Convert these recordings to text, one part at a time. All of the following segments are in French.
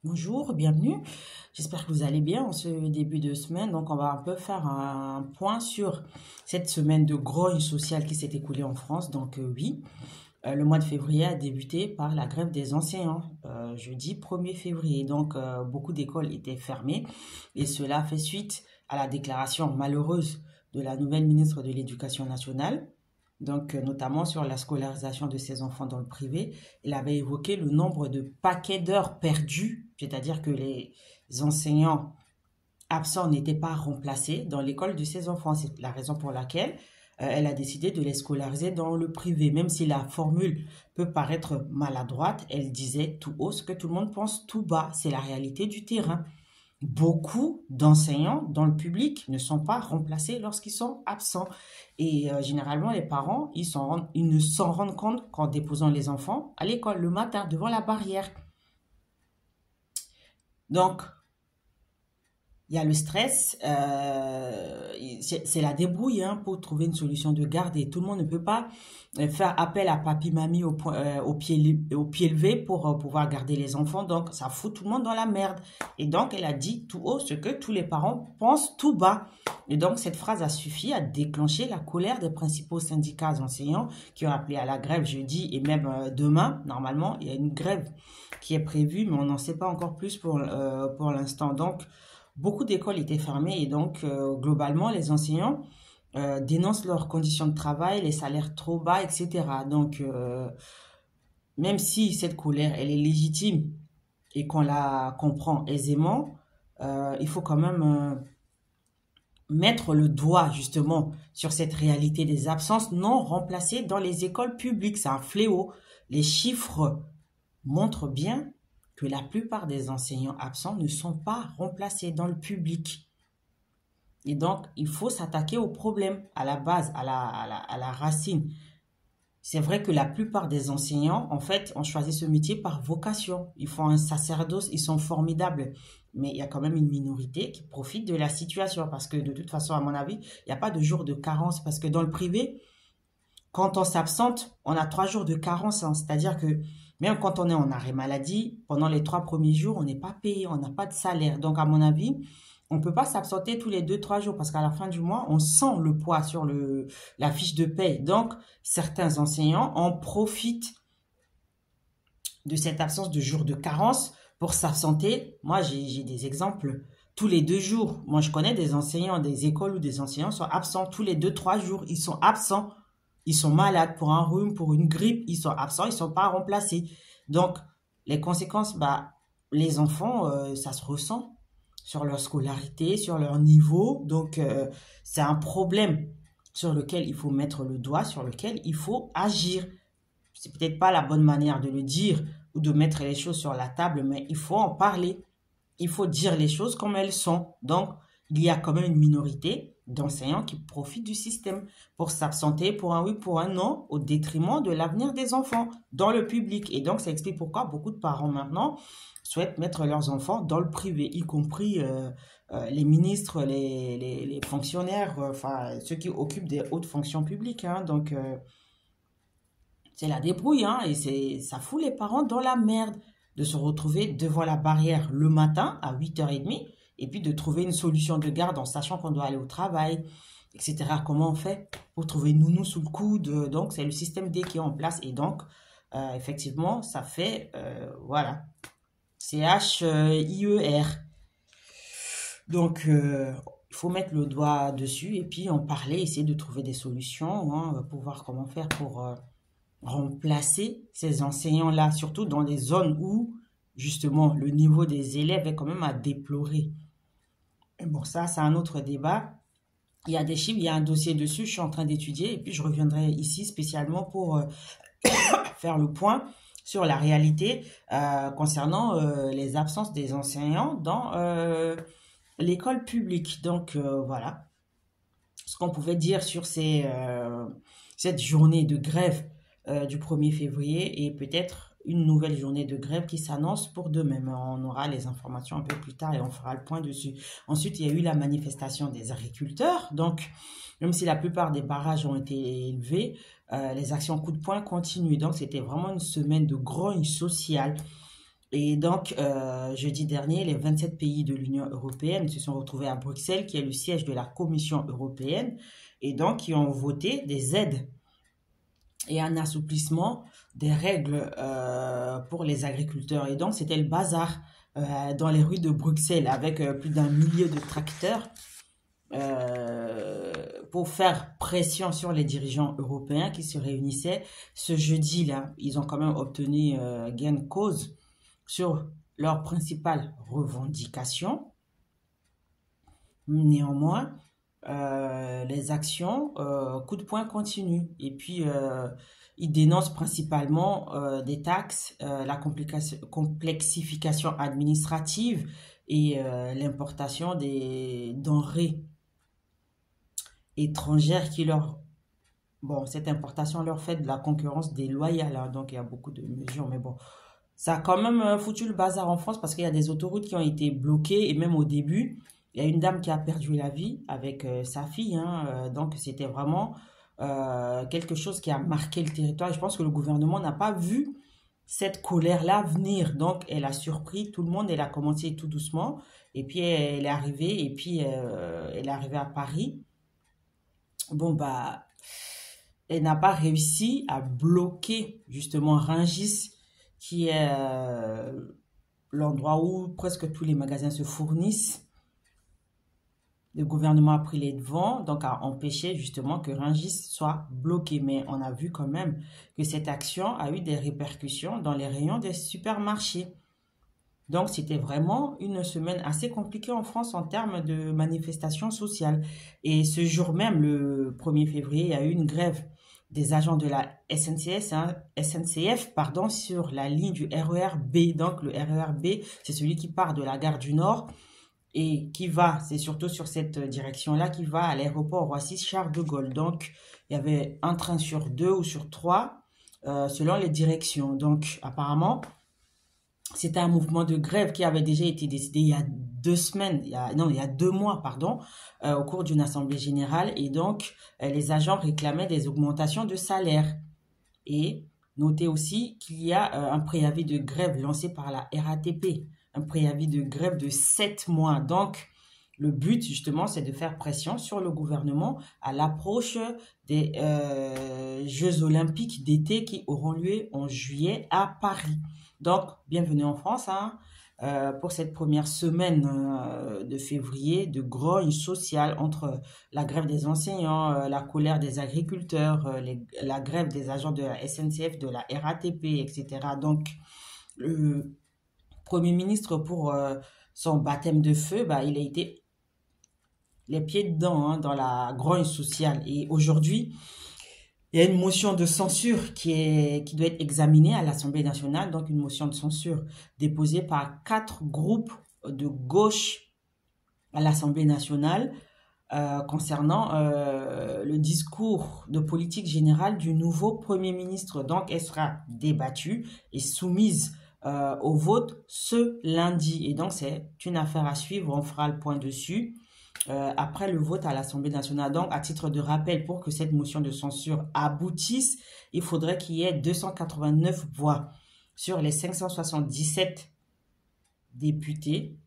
Bonjour, bienvenue. J'espère que vous allez bien en ce début de semaine. Donc, on va un peu faire un point sur cette semaine de grogne sociale qui s'est écoulée en France. Donc, oui, le mois de février a débuté par la grève des enseignants, jeudi 1er février. Donc, beaucoup d'écoles étaient fermées et cela fait suite à la déclaration malheureuse de la nouvelle ministre de l'Éducation nationale. Donc, notamment sur la scolarisation de ses enfants dans le privé. Il avait évoqué le nombre de paquets d'heures perdues, c'est-à-dire que les enseignants absents n'étaient pas remplacés dans l'école de ses enfants. C'est la raison pour laquelle elle a décidé de les scolariser dans le privé. Même si la formule peut paraître maladroite, elle disait tout haut ce que tout le monde pense tout bas. C'est la réalité du terrain. Beaucoup d'enseignants dans le public ne sont pas remplacés lorsqu'ils sont absents. Et généralement, les parents, ils ne s'en rendent compte qu'en déposant les enfants à l'école le matin devant la barrière. Donc, il y a le stress, c'est la débrouille hein, pour trouver une solution de garde et tout le monde ne peut pas faire appel à papy, mamie au pied levé pour pouvoir garder les enfants. Donc, ça fout tout le monde dans la merde. Et donc, elle a dit tout haut ce que tous les parents pensent tout bas. Et donc, cette phrase a suffi à déclencher la colère des principaux syndicats enseignants qui ont appelé à la grève jeudi et même demain. Normalement, il y a une grève qui est prévue, mais on n'en sait pas encore plus pour l'instant. Donc, beaucoup d'écoles étaient fermées et donc, globalement, les enseignants dénoncent leurs conditions de travail, les salaires trop bas, etc. Donc, même si cette colère, elle est légitime et qu'on la comprend aisément, il faut quand même mettre le doigt justement sur cette réalité des absences non remplacées dans les écoles publiques. C'est un fléau. Les chiffres montrent bien que la plupart des enseignants absents ne sont pas remplacés dans le public. Et donc, il faut s'attaquer au problème, à la base, à la racine. C'est vrai que la plupart des enseignants, en fait, ont choisi ce métier par vocation. Ils font un sacerdoce, ils sont formidables. Mais il y a quand même une minorité qui profite de la situation. Parce que de toute façon, à mon avis, il n'y a pas de jour de carence. Parce que dans le privé, quand on s'absente, on a 3 jours de carence. Hein. C'est-à-dire que même quand on est en arrêt maladie, pendant les 3 premiers jours, on n'est pas payé, on n'a pas de salaire. Donc, à mon avis, on ne peut pas s'absenter tous les 2, 3 jours parce qu'à la fin du mois, on sent le poids sur la fiche de paye. Donc, certains enseignants en profitent de cette absence de jours de carence pour s'absenter. Moi, j'ai des exemples tous les 2 jours. Moi, je connais des enseignants, des écoles où des enseignants sont absents tous les 2, 3 jours. Ils sont absents. Ils sont malades pour un rhume, pour une grippe. Ils sont absents, ils ne sont pas remplacés. Donc, les conséquences, bah, les enfants, ça se ressent sur leur scolarité, sur leur niveau. Donc, c'est un problème sur lequel il faut mettre le doigt, sur lequel il faut agir. C'est peut-être pas la bonne manière de le dire ou de mettre les choses sur la table, mais il faut en parler. Il faut dire les choses comme elles sont. Donc, il y a quand même une minorité d'enseignants qui profitent du système pour s'absenter pour un oui, pour un non, au détriment de l'avenir des enfants dans le public. Et donc, ça explique pourquoi beaucoup de parents maintenant souhaitent mettre leurs enfants dans le privé, y compris les ministres, les fonctionnaires, enfin, ceux qui occupent des hautes fonctions publiques. Hein. Donc, c'est la débrouille, hein, et ça fout les parents dans la merde de se retrouver devant la barrière le matin à 8h30 et puis de trouver une solution de garde en sachant qu'on doit aller au travail, etc. Comment on fait pour trouver une nounou sous le coude? Donc, c'est le système D qui est en place et donc, effectivement, ça fait, voilà, CHIER. Donc, il faut mettre le doigt dessus et puis en parler, essayer de trouver des solutions hein, pour voir comment faire pour remplacer ces enseignants-là, surtout dans des zones où, justement, le niveau des élèves est quand même à déplorer. Et bon, ça, c'est un autre débat. Il y a des chiffres, il y a un dossier dessus, je suis en train d'étudier, et puis je reviendrai ici spécialement pour faire le point sur la réalité concernant les absences des enseignants dans l'école publique. Donc, voilà ce qu'on pouvait dire sur cette journée de grève du 1er février et peut-être une nouvelle journée de grève qui s'annonce pour demain. Mais on aura les informations un peu plus tard et on fera le point dessus. Ensuite, il y a eu la manifestation des agriculteurs. Donc, même si la plupart des barrages ont été élevés, les actions coup de poing continuent. Donc, c'était vraiment une semaine de grogne sociale. Et donc, jeudi dernier, les 27 pays de l'Union européenne se sont retrouvés à Bruxelles, qui est le siège de la Commission européenne, et donc qui ont voté des aides et un assouplissement des règles pour les agriculteurs. Et donc, c'était le bazar dans les rues de Bruxelles avec plus d'un millier de tracteurs pour faire pression sur les dirigeants européens qui se réunissaient ce jeudi-là. Ils ont quand même obtenu gain de cause sur leurs principales revendications. Néanmoins, les actions coup de poing continuent. Et puis, ils dénoncent principalement des taxes, la complexification administrative et l'importation des denrées étrangères qui leur... Bon, cette importation leur fait de la concurrence déloyale, hein, donc il y a beaucoup de mesures, mais bon. Ça a quand même foutu le bazar en France parce qu'il y a des autoroutes qui ont été bloquées et même au début, il y a une dame qui a perdu la vie avec sa fille, hein, donc c'était vraiment quelque chose qui a marqué le territoire. Et je pense que le gouvernement n'a pas vu cette colère-là venir, donc elle a surpris tout le monde. Elle a commencé tout doucement et puis elle est arrivée et puis elle est arrivée à Paris. Bon bah, elle n'a pas réussi à bloquer justement Rungis, qui est l'endroit où presque tous les magasins se fournissent. Le gouvernement a pris les devants, donc a empêché justement que Rungis soit bloqué. Mais on a vu quand même que cette action a eu des répercussions dans les rayons des supermarchés. Donc c'était vraiment une semaine assez compliquée en France en termes de manifestations sociales. Et ce jour même, le 1er février, il y a eu une grève des agents de la SNCF, pardon, sur la ligne du RER B. Donc le RER B, c'est celui qui part de la gare du Nord et qui va, c'est surtout sur cette direction-là, qui va à l'aéroport Roissy-Charles de Gaulle. Donc il y avait un train sur 2 ou sur 3 selon les directions. Donc apparemment, c'était un mouvement de grève qui avait déjà été décidé il y a 2 semaines, il y a 2 mois, pardon, au cours d'une assemblée générale. Et donc, les agents réclamaient des augmentations de salaire. Et notez aussi qu'il y a un préavis de grève lancé par la RATP, un préavis de grève de 7 mois. Donc, le but, justement, c'est de faire pression sur le gouvernement à l'approche des Jeux olympiques d'été qui auront lieu en juillet à Paris. Donc, bienvenue en France, hein, pour cette première semaine de février de grogne sociale entre la grève des enseignants, la colère des agriculteurs, la grève des agents de la SNCF, de la RATP, etc. Donc, le Premier ministre, pour son baptême de feu, bah, il a été les pieds dedans, hein, dans la grogne sociale. Et aujourd'hui, il y a une motion de censure qui doit être examinée à l'Assemblée nationale, donc une motion de censure déposée par 4 groupes de gauche à l'Assemblée nationale concernant le discours de politique générale du nouveau Premier ministre. Donc, elle sera débattue et soumise au vote ce lundi. Et donc, c'est une affaire à suivre, on fera le point dessus. Après le vote à l'Assemblée nationale. Donc, à titre de rappel, pour que cette motion de censure aboutisse, il faudrait qu'il y ait 289 voix sur les 577 députés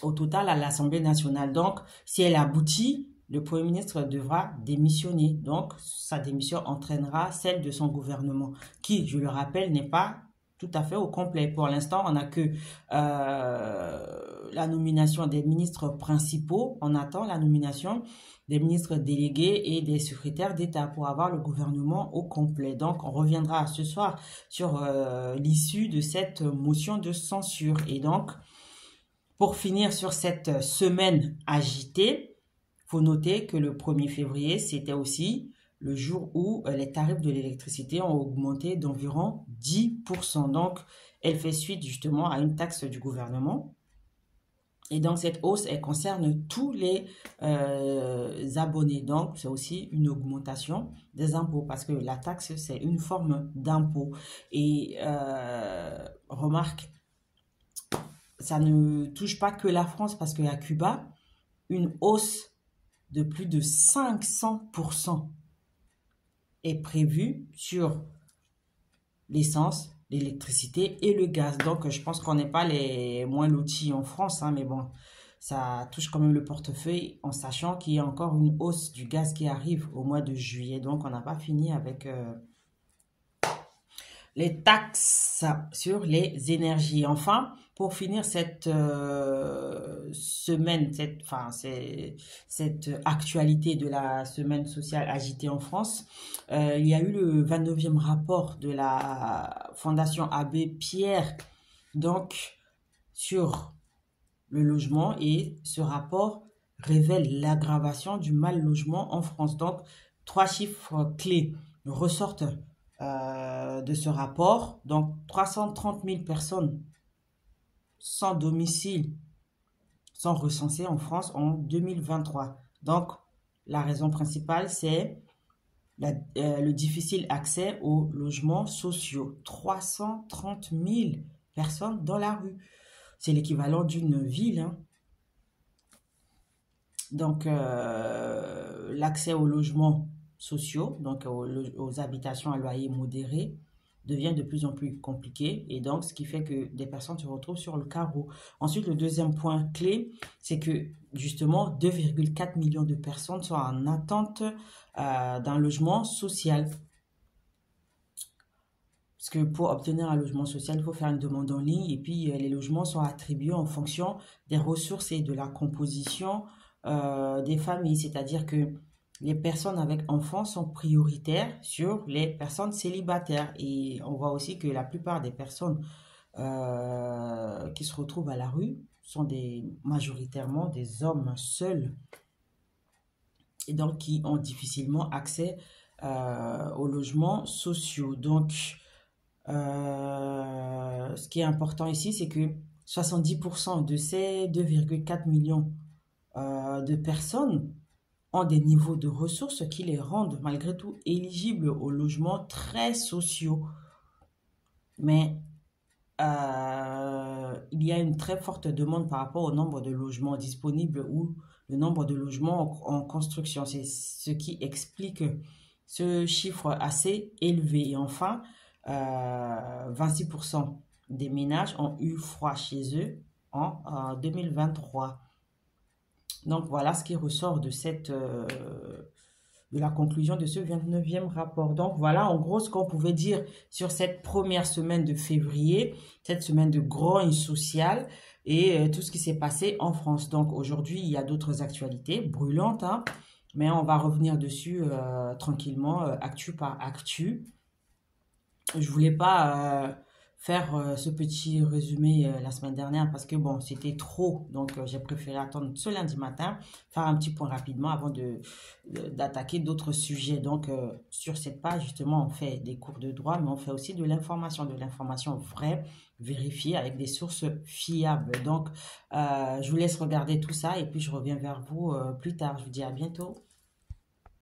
au total à l'Assemblée nationale. Donc, si elle aboutit, le Premier ministre devra démissionner. Donc, sa démission entraînera celle de son gouvernement, qui, je le rappelle, n'est pas tout à fait au complet. Pour l'instant, on n'a que la nomination des ministres principaux. On attend la nomination des ministres délégués et des secrétaires d'État pour avoir le gouvernement au complet. Donc, on reviendra ce soir sur l'issue de cette motion de censure. Et donc, pour finir sur cette semaine agitée, il faut noter que le 1er février, c'était aussi le jour où les tarifs de l'électricité ont augmenté d'environ 10%. Donc, elle fait suite justement à une taxe du gouvernement. Et donc, cette hausse, elle concerne tous les abonnés. Donc, c'est aussi une augmentation des impôts parce que la taxe, c'est une forme d'impôt. Et remarque, ça ne touche pas que la France parce qu'à Cuba, une hausse de plus de 500% est prévue sur l'essence, l'électricité et le gaz. Donc, je pense qu'on n'est pas les moins lotis en France, hein, mais bon, ça touche quand même le portefeuille en sachant qu'il y a encore une hausse du gaz qui arrive au mois de juillet. Donc, on n'a pas fini avec les taxes sur les énergies. Enfin, pour finir cette semaine, cette actualité de la semaine sociale agitée en France, il y a eu le 29e rapport de la Fondation Abbé Pierre, donc sur le logement, et ce rapport révèle l'aggravation du mal logement en France. Donc, 3 chiffres clés ressortent de ce rapport. Donc, 330 000 personnes sans domicile sont recensées en France en 2023. Donc, la raison principale, c'est le difficile accès aux logements sociaux. 330 000 personnes dans la rue. C'est l'équivalent d'une ville, hein. Donc, l'accès aux logements sociaux, donc aux habitations à loyer modéré, devient de plus en plus compliqué, et donc ce qui fait que des personnes se retrouvent sur le carreau. Ensuite, le deuxième point clé, c'est que justement 2,4 millions de personnes sont en attente d'un logement social. Parce que pour obtenir un logement social, il faut faire une demande en ligne, et puis les logements sont attribués en fonction des ressources et de la composition des familles. C'est-à-dire que les personnes avec enfants sont prioritaires sur les personnes célibataires. Et on voit aussi que la plupart des personnes qui se retrouvent à la rue sont majoritairement des hommes seuls, et donc qui ont difficilement accès aux logements sociaux. Donc, ce qui est important ici, c'est que 70% de ces 2,4 millions de personnes ont des niveaux de ressources qui les rendent malgré tout éligibles aux logements très sociaux. Mais il y a une très forte demande par rapport au nombre de logements disponibles ou le nombre de logements en construction. C'est ce qui explique ce chiffre assez élevé. Et enfin, 26% des ménages ont eu froid chez eux en 2023. Donc voilà ce qui ressort de la conclusion de ce 29e rapport. Donc voilà en gros ce qu'on pouvait dire sur cette première semaine de février, cette semaine de grogne sociale, et tout ce qui s'est passé en France. Donc aujourd'hui, il y a d'autres actualités brûlantes, hein, mais on va revenir dessus tranquillement, actu par actu. Je voulais pas faire ce petit résumé la semaine dernière parce que bon, c'était trop. Donc, j'ai préféré attendre ce lundi matin, faire un petit point rapidement avant d'attaquer d'autres sujets. Donc, sur cette page, justement, on fait des cours de droit, mais on fait aussi de l'information vraie, vérifiée avec des sources fiables. Donc, je vous laisse regarder tout ça et puis je reviens vers vous plus tard. Je vous dis à bientôt.